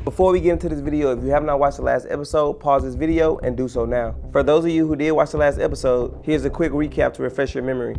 Before we get into this video, if you have not watched the last episode, pause this video and do so now. For those of you who did watch the last episode, here's a quick recap to refresh your memory.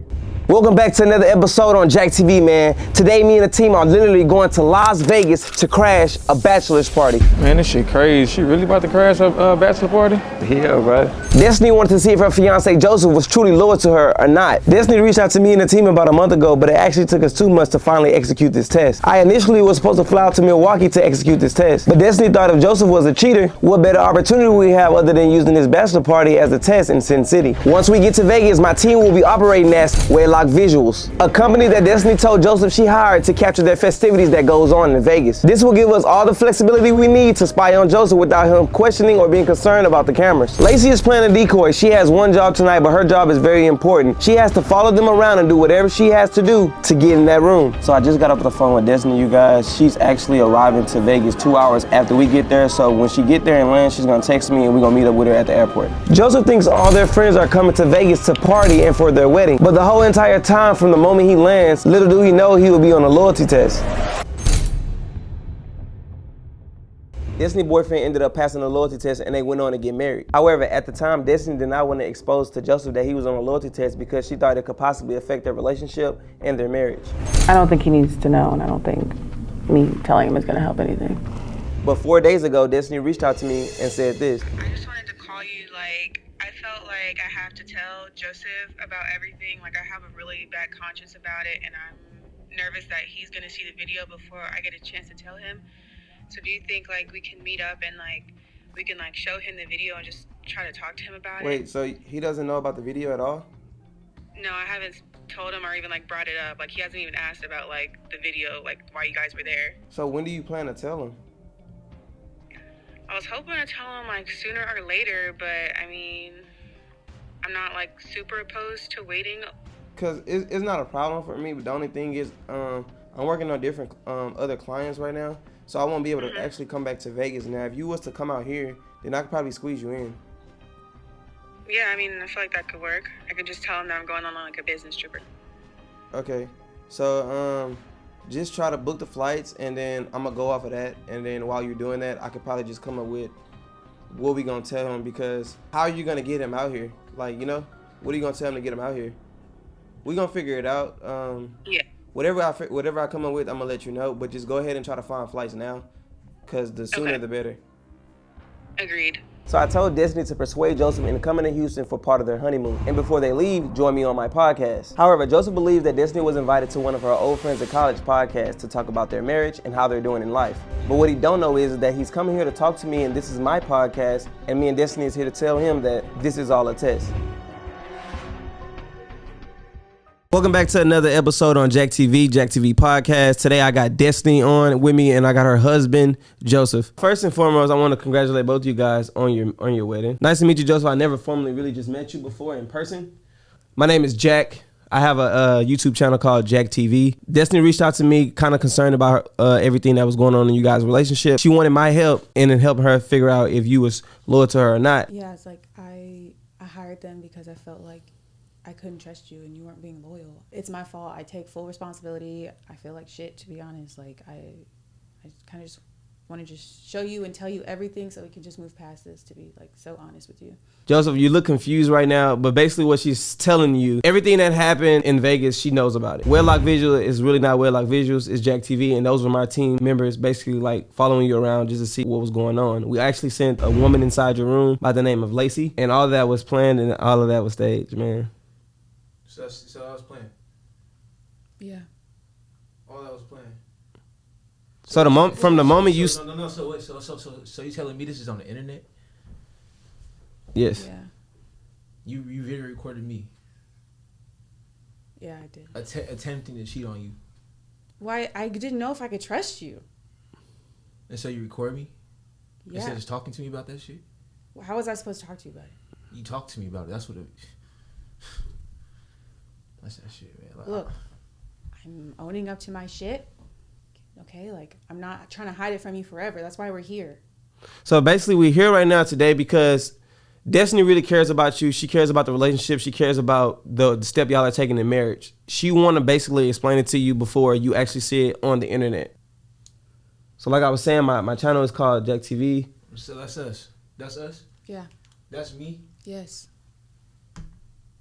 Welcome back to another episode on JackTv, man. Today, me and the team are literally going to Las Vegas to crash a bachelor's party. Man, this shit crazy. She really about to crash a bachelor party? Yeah, bro. Destiny wanted to see if her fiance Joseph was truly loyal to her or not. Destiny reached out to me and the team about a month ago, but it actually took us 2 months to finally execute this test. I initially was supposed to fly out to Milwaukee to execute this test, but Destiny thought if Joseph was a cheater, what better opportunity we have other than using this bachelor party as a test in Sin City. Once we get to Vegas, my team will be operating as Wedlock Visuals, a company that Destiny told Joseph she hired to capture their festivities that goes on in Vegas. This will give us all the flexibility we need to spy on Joseph without him questioning or being concerned about the cameras. Lacey is planning a decoy. She has one job tonight, but her job is very important. She has to follow them around and do whatever she has to do to get in that room. So I just got off the phone with Destiny, you guys. She's actually arriving to Vegas 2 hours after we get there. So when she get there and land, she's gonna text me and we're gonna meet up with her at the airport. Joseph thinks all their friends are coming to Vegas to party and for their wedding. But the whole entire time from the moment he lands, little do he know he will be on a loyalty test. Destiny boyfriend ended up passing the loyalty test and they went on to get married. However, at the time, Destiny did not want to expose to Joseph that he was on a loyalty test because she thought it could possibly affect their relationship and their marriage. I don't think he needs to know, and I don't think me telling him is gonna help anything. But 4 days ago, Destiny reached out to me and said this. I just wanted to call you, I felt like I have to tell Joseph about everything. I have a really bad conscience about it, and I'm nervous that he's gonna see the video before I get a chance to tell him. So do you think we can meet up and we can show him the video and just try to talk to him about it? Wait, so he doesn't know about the video at all? No, I haven't told him or even brought it up. He hasn't even asked about the video, why you guys were there. So when do you plan to tell him? I was hoping to tell him sooner or later, but I mean, I'm not super opposed to waiting. Cause it's not a problem for me, but the only thing is I'm working on different other clients right now, so I won't be able to actually come back to Vegas. Now, if you was to come out here, then I could probably squeeze you in. Yeah, I mean, I feel like that could work. I could just tell him that I'm going on a business trip. Okay, so just try to book the flights, and then I'm gonna go off of that. And then while you're doing that, I could probably just come up with what we gonna tell him, because how are you gonna get him out here? What are you gonna tell him to get him out here? We gonna figure it out. Yeah. Whatever I come up with, I'm gonna let you know. But just go ahead and try to find flights now, cause the sooner the better. Agreed. So I told Destiny to persuade Joseph into coming to Houston for part of their honeymoon. And before they leave, join me on my podcast. However, Joseph believes that Destiny was invited to one of her old friends at college podcast to talk about their marriage and how they're doing in life. But what he don't know is that he's coming here to talk to me, and this is my podcast, and me and Destiny is here to tell him that this is all a test. Welcome back to another episode on JackTv podcast. Today I got Destiny on with me, and I got her husband, Joseph. First and foremost, I want to congratulate both of you guys on your wedding. Nice to meet you, Joseph. I never formally really just met you before in person. My name is Jack. I have a YouTube channel called JackTv. Destiny reached out to me kind of concerned about everything that was going on in you guys' relationship. She wanted my help and then helping her figure out if you was loyal to her or not. Yeah, it's I hired them because I felt like I couldn't trust you and you weren't being loyal. It's my fault. I take full responsibility. I feel like shit, to be honest. I kind of just want to just show you and tell you everything so we can just move past this, to be so honest with you. Joseph, you look confused right now, but basically what she's telling you, everything that happened in Vegas, she knows about it. Wedlock Visual is really not Wedlock Visuals, it's JackTv, and those were my team members basically following you around just to see what was going on. We actually sent a woman inside your room by the name of Lacey, and all of that was planned and all of that was staged, man. So I was playing. Yeah. All that was playing. So from the moment you No. So wait. So you telling me this is on the internet? Yes. Yeah. You video recorded me. Yeah, I did. Attempting to cheat on you. Why? I didn't know if I could trust you. And so you record me? Yeah. Instead of just talking to me about that shit? How was I supposed to talk to you about it? You talked to me about it. That's what it. That's that shit, man. Look, I'm owning up to my shit. Okay, I'm not trying to hide it from you forever. That's why we're here. So basically we're here right now today because Destiny really cares about you. She cares about the relationship. She cares about the step y'all are taking in marriage. She want to basically explain it to you before you actually see it on the internet. So like I was saying, my channel is called JackTv. So that's us. That's us. Yeah. That's me. Yes.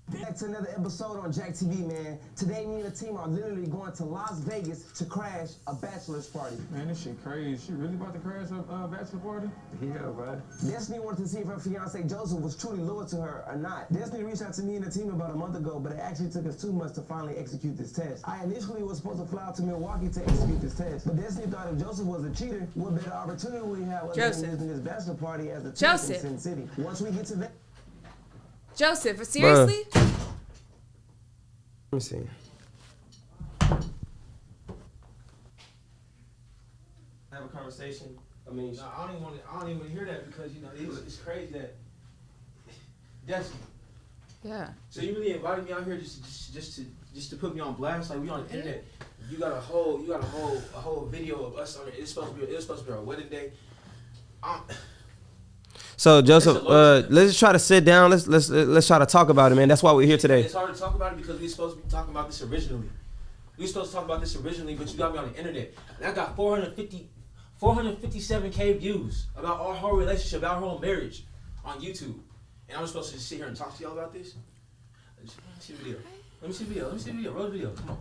Back to another episode on JackTv, man. Today, me and the team are literally going to Las Vegas to crash a bachelor's party. Man, this shit crazy. She really about to crash a bachelor party? Yeah, bro. Destiny wanted to see if her fiance Joseph was truly loyal to her or not. Destiny reached out to me and the team about a month ago, but it actually took us 2 months to finally execute this test. I initially was supposed to fly out to Milwaukee to execute this test, but Destiny thought if Joseph was a cheater, what better opportunity we have other than visiting this bachelor party as a test in Sin City. Once we get to that. Joseph, seriously? Bruh. Let me see. Have a conversation. I mean, No, I don't even want to hear that because you know it's crazy that. Destiny. Yeah. So you really invited me out here just to put me on blast? Like we on the internet. You got a whole video of us on it. It was supposed to be our wedding day. So Joseph, let's just try to sit down. Let's try to talk about it, man. That's why we're here today. It's hard to talk about it because we were supposed to be talking about this originally. We were supposed to talk about this originally, but you got me on the internet. And I got 457K views about our whole relationship, our whole marriage on YouTube. And I'm supposed to just sit here and talk to y'all about this? Let me see the video. Let me see the video. Roll the video. Come on.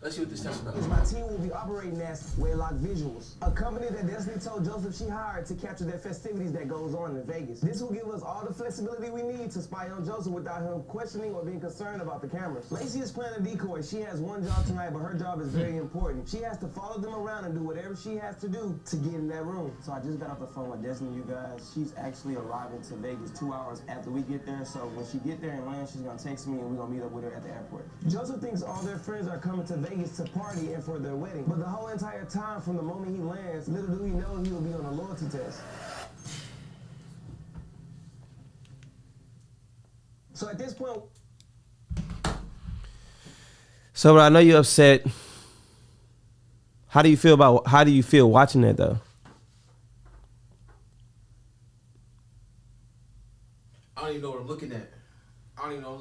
Let's see what this test about. My team will be operating as Waylock Visuals, a company that Destiny told Joseph she hired to capture their festivities that goes on in Vegas. This will give us all the flexibility we need to spy on Joseph without him questioning or being concerned about the cameras. Lacey is playing a decoy. She has one job tonight, but her job is very important. She has to follow them around and do whatever she has to do to get in that room. So I just got off the phone with Destiny, you guys. She's actually arriving to Vegas 2 hours after we get there. So when she get there and land, she's gonna text me and we're gonna meet up with her at the airport. Joseph thinks all their friends are coming to Vegas to party and for their wedding. But the whole entire time from the moment he lands, little do he know he will be on a loyalty test. So at this point... So I know you're upset. How do you feel watching that though? I don't even know what I'm looking at. I don't even know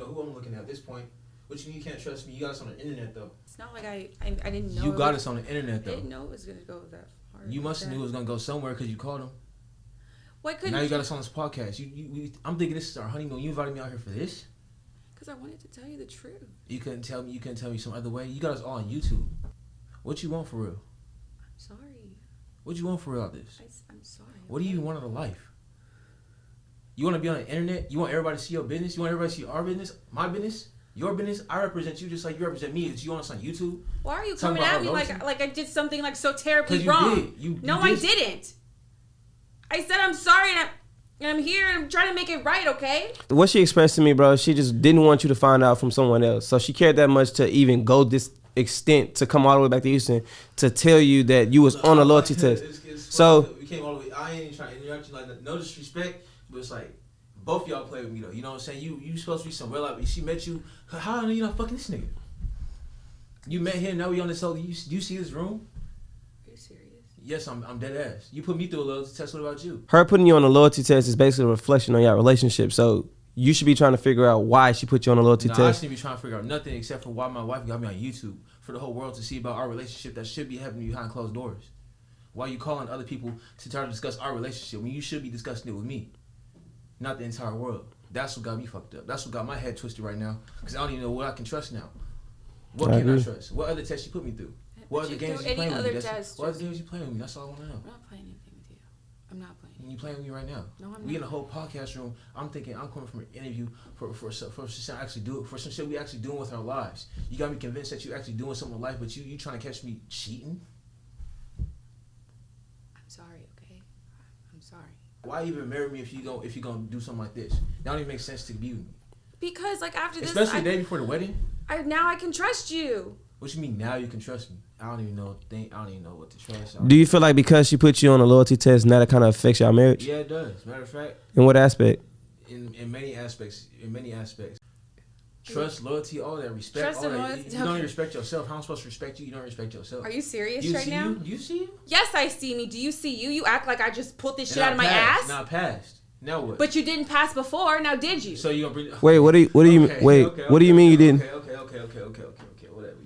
who I'm looking at this point. But you can't trust me. You got us on the internet though. It's not like I didn't know. You got us on the internet though. I didn't know it was gonna go that far. You must have knew it was gonna go somewhere because you called him. Why couldn't now you got us on this podcast. I'm thinking this is our honeymoon. You invited me out here for this? Because I wanted to tell you the truth. You couldn't tell me some other way. You got us all on YouTube. What you want for real? I'm sorry. What you want for real out this? I'm sorry. What do you even want out of life? You want to be on the internet? You want everybody to see your business? You want everybody to see our business? My business? Your business? I represent you just like you represent me. You want us on YouTube? Why are you coming at me like I did something like so terribly wrong? No, I didn't. I said I'm sorry and I'm here and I'm trying to make it right, okay? What she expressed to me, bro, she just didn't want you to find out from someone else. So she cared that much to even go this extent to come all the way back to Houston to tell you that you was on a loyalty test. So we came all the way. I ain't even trying to interrupt you, like no disrespect, but it's like both y'all play with me though. You know what I'm saying? You supposed to be some real life. She met you. How I know you not fucking this nigga? You met him. Now we on this whole. You see this room? Are you serious? Yes, I'm dead ass. You put me through a loyalty test. What about you? Her putting you on a loyalty test is basically a reflection on your relationship. So you should be trying to figure out why she put you on a loyalty test. I shouldn't be trying to figure out nothing except for why my wife got me on YouTube for the whole world to see about our relationship that should be happening behind closed doors. Why you calling other people to try to discuss our relationship when you should be discussing it with me, not the entire world? That's what got me fucked up. That's what got my head twisted right now because I don't even know what I can trust now. What can I trust? What other tests you put me through? What other games you playing with me? What other games you playing with me? That's all I want to know. I'm not playing anything with you. I'm not playing. You playing with me right now? No, I'm we not. in a whole podcast room. I'm thinking I'm coming from an interview for some shit we actually doing with our lives. You got me convinced that you actually doing something with life, but you trying to catch me cheating? I'm sorry, okay? I'm sorry. Why even marry me if you gonna do something like this? That don't even make sense to be with me. Because like after this, especially the day before the wedding. Now I can trust you. What you mean now you can trust me? I don't even know what to trust. Do you feel like because she put you on a loyalty test, now that kind of affects your marriage? Yeah, it does. Matter of fact. In what aspect? In many aspects. Trust, loyalty, all that, respect, trust all that. Loyalty, you don't even respect yourself. How am I supposed to respect you? You don't respect yourself. Are you serious right now? Do you see you? Yes, I see me. Do you see you? You act like I just pulled this shit out of my ass. Now I passed. Now what? But you didn't pass before. Now did you? So you gonna bring? Wait, what do you what do you mean you didn't? Okay, whatever.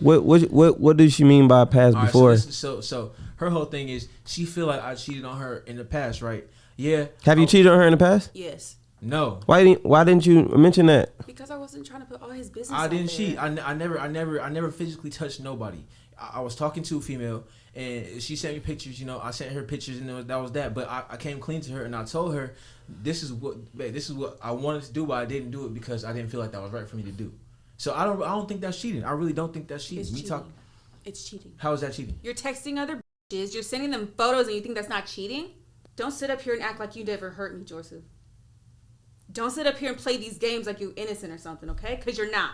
What does she mean by pass before? So her whole thing is she feel like I cheated on her in the past, right? Yeah. Have you cheated on her in the past? Yes. No. Why didn't you mention that? Because I wasn't trying to put all his business. I didn't out there. cheat. I never physically touched nobody. I was talking to a female and she sent me pictures. You know, I sent her pictures and that was that. But I came clean to her and I told her, this is what I wanted to do, but I didn't do it because I didn't feel like that was right for me to do. So I don't think that's cheating. I really don't think that's cheating. It's cheating. How is that cheating? You're texting other bitches. You're sending them photos, and you think that's not cheating? Don't sit up here and act like you never hurt me, Joseph. Don't sit up here and play these games like you're innocent or something, okay? Because you're not.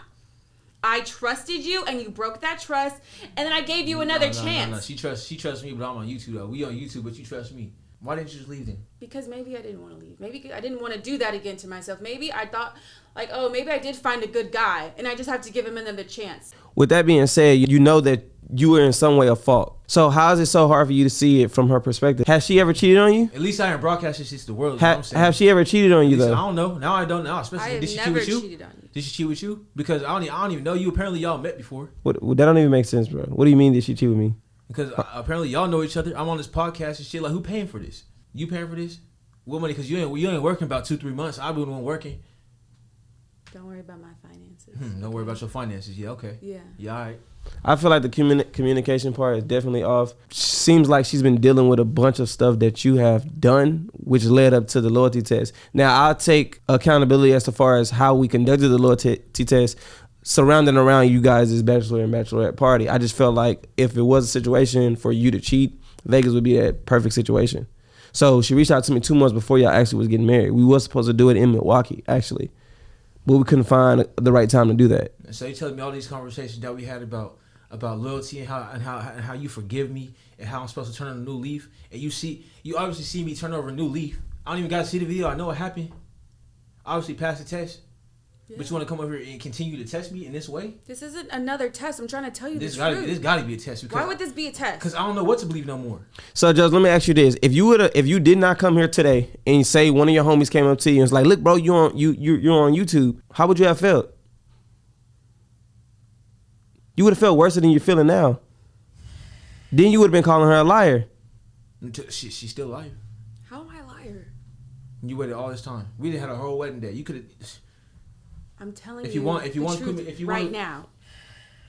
I trusted you, and you broke that trust, and then I gave you another chance. No. She trusts me, but I'm on YouTube though. We on YouTube, but you trust me. Why didn't you just leave then? Because maybe I didn't want to leave. Maybe I didn't want to do that again to myself. Maybe I thought, like, oh, maybe I did find a good guy, and I just have to give him another chance. With that being said, you know that you were in some way at fault. So how is it so hard for you to see it from her perspective? Has she ever cheated on you? At least I ain't broadcasted this to the world. You know what I'm saying? Have she ever cheated on you though? I don't know. Now I don't know. Especially, did she cheat with you? Cheated on you. Did she cheat with you? Because I don't even know you. Apparently y'all met before. What, that don't even make sense, bro. What do you mean did she cheat with me? Because apparently y'all know each other. I'm on this podcast and shit. Like, who paying for this? You paying for this? What money? Because you ain't working about 2-3 months. I've been the one working. Don't worry about my finances. Don't worry about your finances. Yeah, okay. Yeah. Yeah, all right. I feel like the communication part is definitely off. Seems like she's been dealing with a bunch of stuff that you have done, which led up to the loyalty test. Now, I'll take accountability as far as how we conducted the loyalty test surrounding around you guys' bachelor and bachelorette party. I just felt like if it was a situation for you to cheat, Vegas would be that perfect situation. So she reached out to me 2 months before y'all actually was getting married. We was supposed to do it in Milwaukee, actually. But we couldn't find the right time to do that. So you telling me all these conversations that we had about loyalty and how you forgive me and how I'm supposed to turn on a new leaf, and you obviously see me turn over a new leaf. I don't even got to see the video. I know what happened. Obviously passed the test. Yeah. But you want to come over here and continue to test me in this way? This isn't another test. I'm trying to tell you this got to be a test. Why would this be a test? Because I don't know what to believe no more. So, Judge, let me ask you this: if you did not come here today and say one of your homies came up to you and was like, "Look, bro, you're on YouTube," how would you have felt? You would have felt worse than you're feeling now. Then you would have been calling her a liar. She's still a liar. How am I a liar? You waited all this time. We didn't have a whole wedding day. You could have. I'm telling if you want now.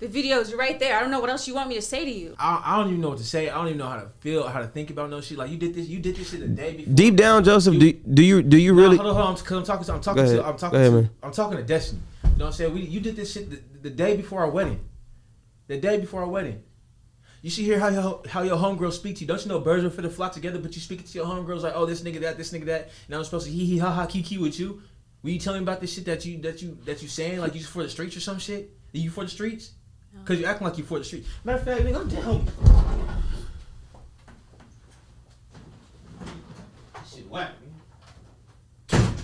The video's right there. I don't know what else you want me to say to you. I don't even know what to say. I don't even know how to feel, how to think about no shit. Like you did this shit the day before. Deep down, Joseph, do you really? Hold on, because I'm talking to Destiny. You know what I'm saying? You did this shit the day before our wedding. The day before our wedding. You see here how your homegirls speak to you. Don't you know birds are fit to flock together? But you speak to your homegirls like, oh, this nigga that. Now I'm supposed to hee ha ha kiki with you. Will you telling me about this shit that you saying like you for the streets or some shit? Are you for the streets? Cause you acting like you for the streets. Matter of fact, nigga, I'm down. Shit whack, man.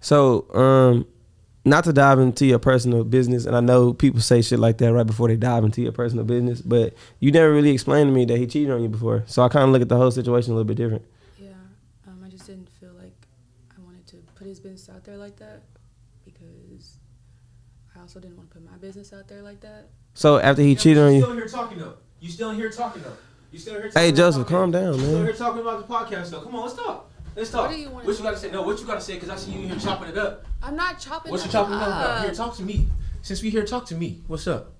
So, not to dive into your personal business, and I know people say shit like that right before they dive into your personal business, but you never really explained to me that he cheated on you before. So I kind of look at the whole situation a little bit different. I just didn't feel like I wanted to put his business out there like that because I also didn't want to put my business out there like that. So after he cheated on you, You still in here talking though. Hey Joseph, calm down, You still man. here talking about the podcast though. Come on, let's talk. What do you want? What you gotta say? No, what you gotta say? Because I see you in here chopping it up. I'm not chopping What you chopping it up? Here, talk to me. Since we here, talk to me. What's up?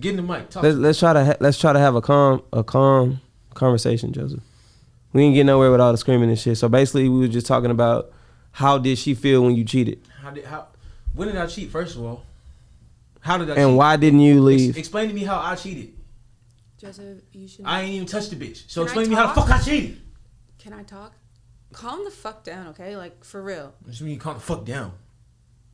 Get in the mic. Talk. Let's try to have a calm conversation, Joseph. We didn't get nowhere with all the screaming and shit. So basically, we were just talking about how did she feel when you cheated? When did I cheat? First of all, how did I cheat? And why didn't you leave? Explain to me how I cheated. Joseph, you should. I ain't even touched the bitch. So Can explain I to me how the talk? fuck I cheated. Can I talk? Calm the fuck down, okay? Like, for real. What you mean you calm the fuck down?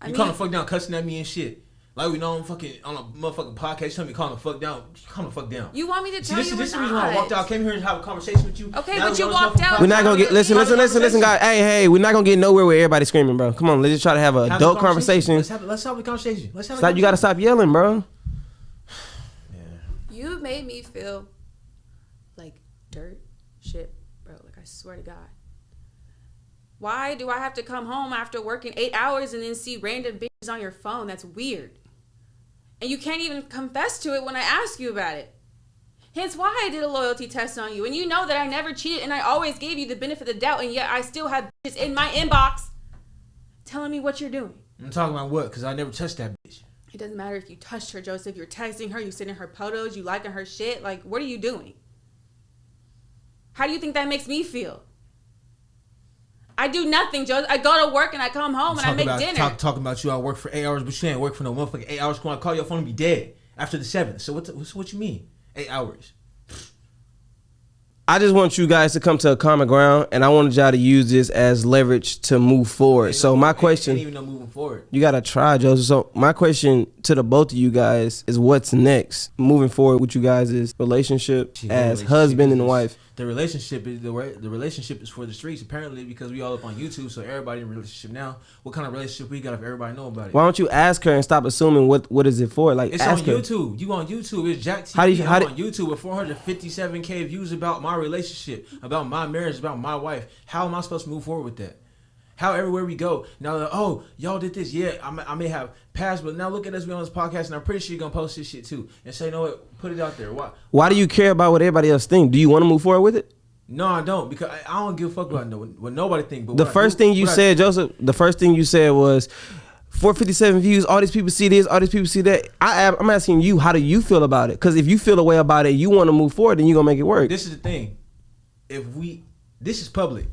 I You mean, calm the fuck down, cussing at me and shit. Like we know I'm fucking on a motherfucking podcast. Tell me calm the fuck down. Calm the fuck down. You want me to tell this you is the or reason why I walked out. I came here and have a conversation with you. Okay, Now but we you on this walked motherfucking out. We're not gonna get listen, guys. Hey, we're not gonna get nowhere with everybody screaming, bro. Come on, let's just try to have an adult conversation. Let's have a conversation. You gotta stop yelling, bro. Yeah. You made me feel like dirt shit, bro. Like, I swear to God. Why do I have to come home after working 8 hours and then see random bitches on your phone? That's weird. And you can't even confess to it when I ask you about it. Hence why I did a loyalty test on you. And you know that I never cheated and I always gave you the benefit of the doubt, and yet I still have bitches in my inbox telling me what you're doing. I'm talking about what? Because I never touched that bitch. It doesn't matter if you touched her, Joseph. You're texting her, you sending her photos, you liking her shit. Like, what are you doing? How do you think that makes me feel? I do nothing, Joseph. I go to work and I come home and I make dinner. Talking about you, I work for 8 hours, but you ain't work for no motherfucking 8 hours. I call your phone and be dead after the 7th. So what you mean? 8 hours. I just want you guys to come to a common ground, and I wanted y'all to use this as leverage to move forward. So my question, ain't even no moving forward. You gotta try, Joseph. So my question to the both of you guys is, what's next moving forward with you guys' relationship as husband and wife? The relationship is the relationship is for the streets, apparently, because we all up on YouTube, so everybody in a relationship now. What kind of relationship we got if everybody know about it? Why don't you ask her and stop assuming what is it for? Like, it's ask on her. YouTube. You on YouTube? It's JackTv. I'm on YouTube with 457K views about my relationship, about my marriage, about my wife. How am I supposed to move forward with that? How everywhere we go now, like, oh, y'all did this. Yeah, I may have passed, but now look at us. We on this podcast, and I'm pretty sure you're gonna post this shit too, and say, you know what, put it out there. Why do you care about what everybody else think? Do you want to move forward with it? No, I don't, because I don't give a fuck about what nobody think. But the first thing you said, Joseph, the first thing you said was 457 views. All these people see this. All these people see that. I'm asking you, how do you feel about it? Because if you feel a way about it, you want to move forward, then you gonna make it work. This is the thing. This is public.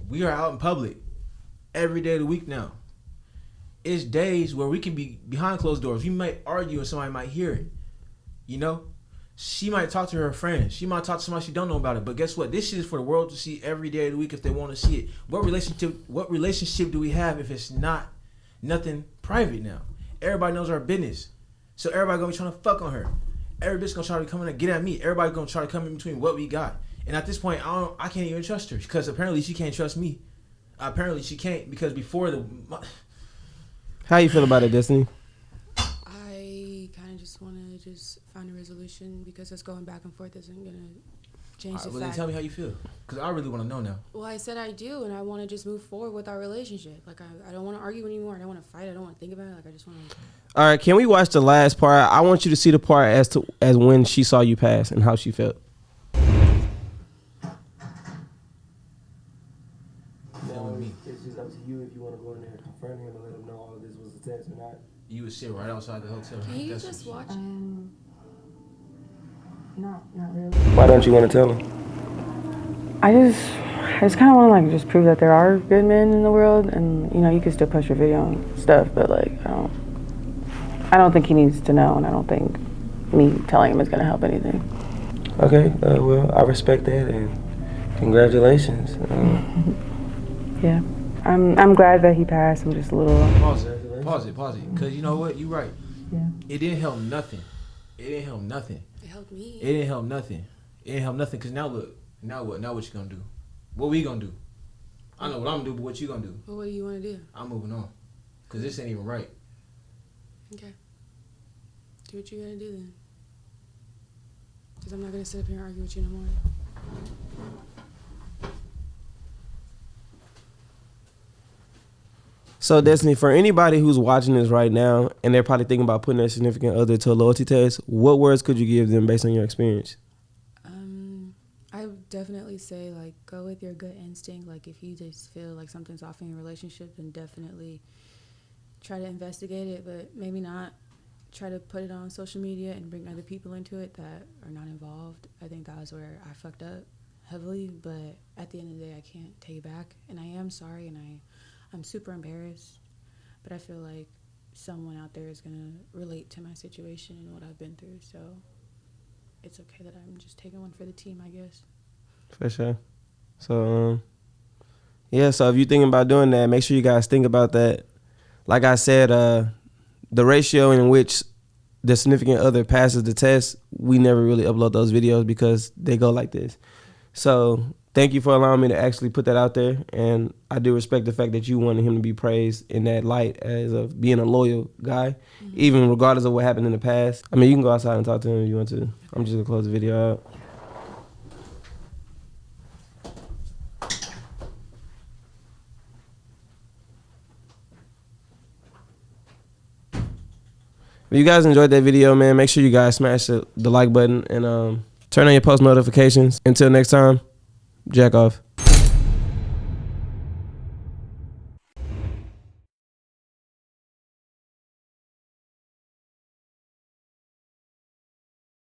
We are out in public every day of the week now. It's days where we can be behind closed doors. We might argue and somebody might hear it. You know? She might talk to her friends. She might talk to somebody she don't know about it. But guess what? This shit is for the world to see every day of the week if they want to see it. What relationship do we have if it's not nothing private now? Everybody knows our business. So everybody gonna be trying to fuck on her. Every bitch gonna try to come in and get at me. Everybody gonna try to come in between what we got. And at this point, I can't even trust her because apparently she can't trust me. Apparently she can't, because before the... How you feel about it, Destiny? I kind of just want to find a resolution, because us going back and forth isn't going to change the fact. Well, then tell me how you feel, because I really want to know now. Well, I said I do, and I want to just move forward with our relationship. Like, I don't want to argue anymore. I don't want to fight. I don't want to think about it. Like, I just want to... All right, can we watch the last part? I want you to see the part as when she saw you pass and how she felt. It's just up to you if you want to go in there and confront him and let him know all of this was a test or not. You would sit right outside the hotel. Can you just watch it? No, not really. Why don't you want to tell him? I just kind of want to like just prove that there are good men in the world, and you know, you can still post your video and stuff, but like I don't think he needs to know, and I don't think me telling him is gonna help anything. Okay, well, I respect that, and congratulations. Yeah, I'm glad that he passed. I'm just a little. Pause it, because you know what, you're right. Yeah. It didn't help nothing. It didn't help nothing. It helped me. It didn't help nothing. It didn't help nothing, because now look, now what you gonna do? What we gonna do? I know what I'm gonna do, but what you gonna do? Well, what do you want to do? I'm moving on, because this ain't even right. Okay. Do what you're gonna do then. Because I'm not gonna sit up here and argue with you no more. So, Destiny, for anybody who's watching this right now and they're probably thinking about putting their significant other to a loyalty test, what words could you give them based on your experience? I would definitely say, like, go with your gut instinct. Like, if you just feel like something's off in your relationship, then definitely try to investigate it, but maybe not try to put it on social media and bring other people into it that are not involved. I think that was where I fucked up heavily, but at the end of the day, I can't take it back. And I am sorry, and I'm super embarrassed, but I feel like someone out there is going to relate to my situation and what I've been through, so it's okay that I'm just taking one for the team, I guess. For sure. So, yeah, so if you're thinking about doing that, make sure you guys think about that. Like I said, the ratio in which the significant other passes the test, we never really upload those videos because they go like this. So thank you for allowing me to actually put that out there, and I do respect the fact that you wanted him to be praised in that light as of being a loyal guy, even regardless of what happened in the past. I mean, you can go outside and talk to him if you want to. I'm just gonna close the video out. If you guys enjoyed that video, man, make sure you guys smash the like button and turn on your post notifications. Until next time, jack off.